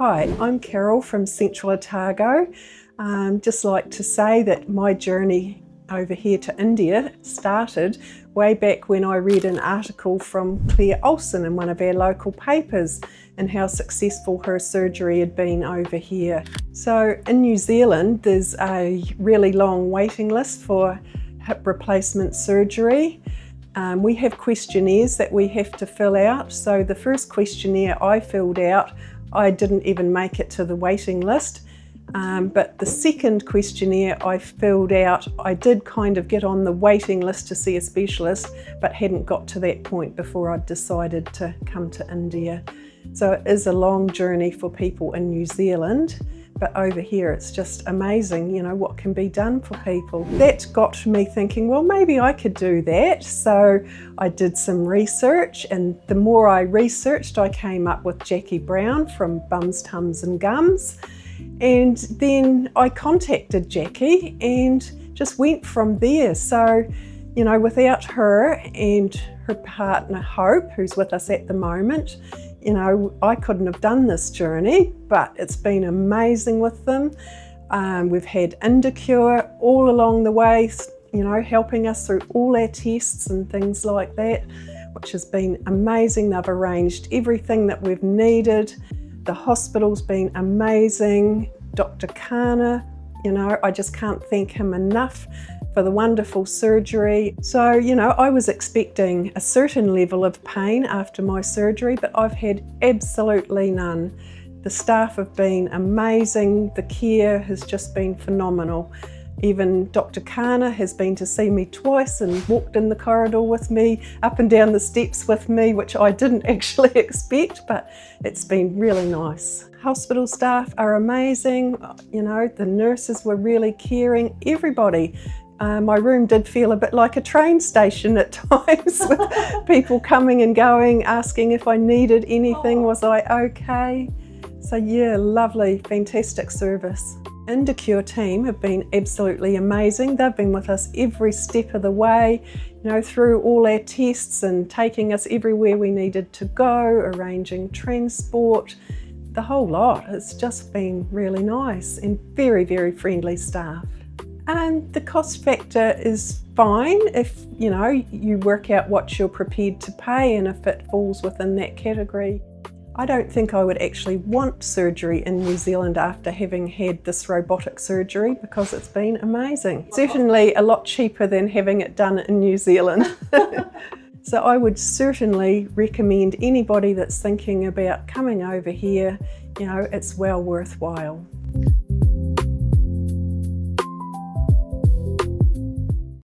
Hi, I'm Carol from Central Otago. Just like to say that my journey over here to India started way back when I read an article from Claire Olsen in one of our local papers and how successful her surgery had been over here. So in New Zealand, there's a really long waiting list for hip replacement surgery. We have questionnaires that we have to fill out. So the first questionnaire I filled out, I didn't even make it to the waiting list. But the second questionnaire I filled out, I did kind of get on the waiting list to see a specialist, but hadn't got to that point before I'd decided to come to India. So it is a long journey for people in New Zealand, but over here it's just amazing, you know, what can be done for people. That got me thinking, well, maybe I could do that. So I did some research, and the more I researched, I came up with Jackie Brown from Bums, Tums and Gums. And then I contacted Jackie and just went from there. So, you know, without her and her partner Hope, who's with us at the moment, you know, I couldn't have done this journey, but it's been amazing with them. We've had IndiCure all along the way, you know, helping us through all our tests and things like that, which has been amazing. They've arranged everything that we've needed. The hospital's been amazing. Dr. Khanna, you know, I just can't thank him enough for the wonderful surgery. So, you know, I was expecting a certain level of pain after my surgery, but I've had absolutely none. The staff have been amazing. The care has just been phenomenal. Even Dr. Khanna has been to see me twice and walked in the corridor with me, up and down the steps with me, which I didn't actually expect, but it's been really nice. Hospital staff are amazing. You know, the nurses were really caring, everybody. My room did feel a bit like a train station at times with people coming and going, asking if I needed anything, was I okay? So yeah, lovely, fantastic service. IndiCure team have been absolutely amazing. They've been with us every step of the way, you know, through all our tests and taking us everywhere we needed to go, arranging transport, the whole lot. It's just been really nice and very, very friendly staff. And the cost factor is fine if, you know, you work out what you're prepared to pay and if it falls within that category. I don't think I would actually want surgery in New Zealand after having had this robotic surgery because it's been amazing. Certainly a lot cheaper than having it done in New Zealand. So I would certainly recommend anybody that's thinking about coming over here, you know, it's well worthwhile.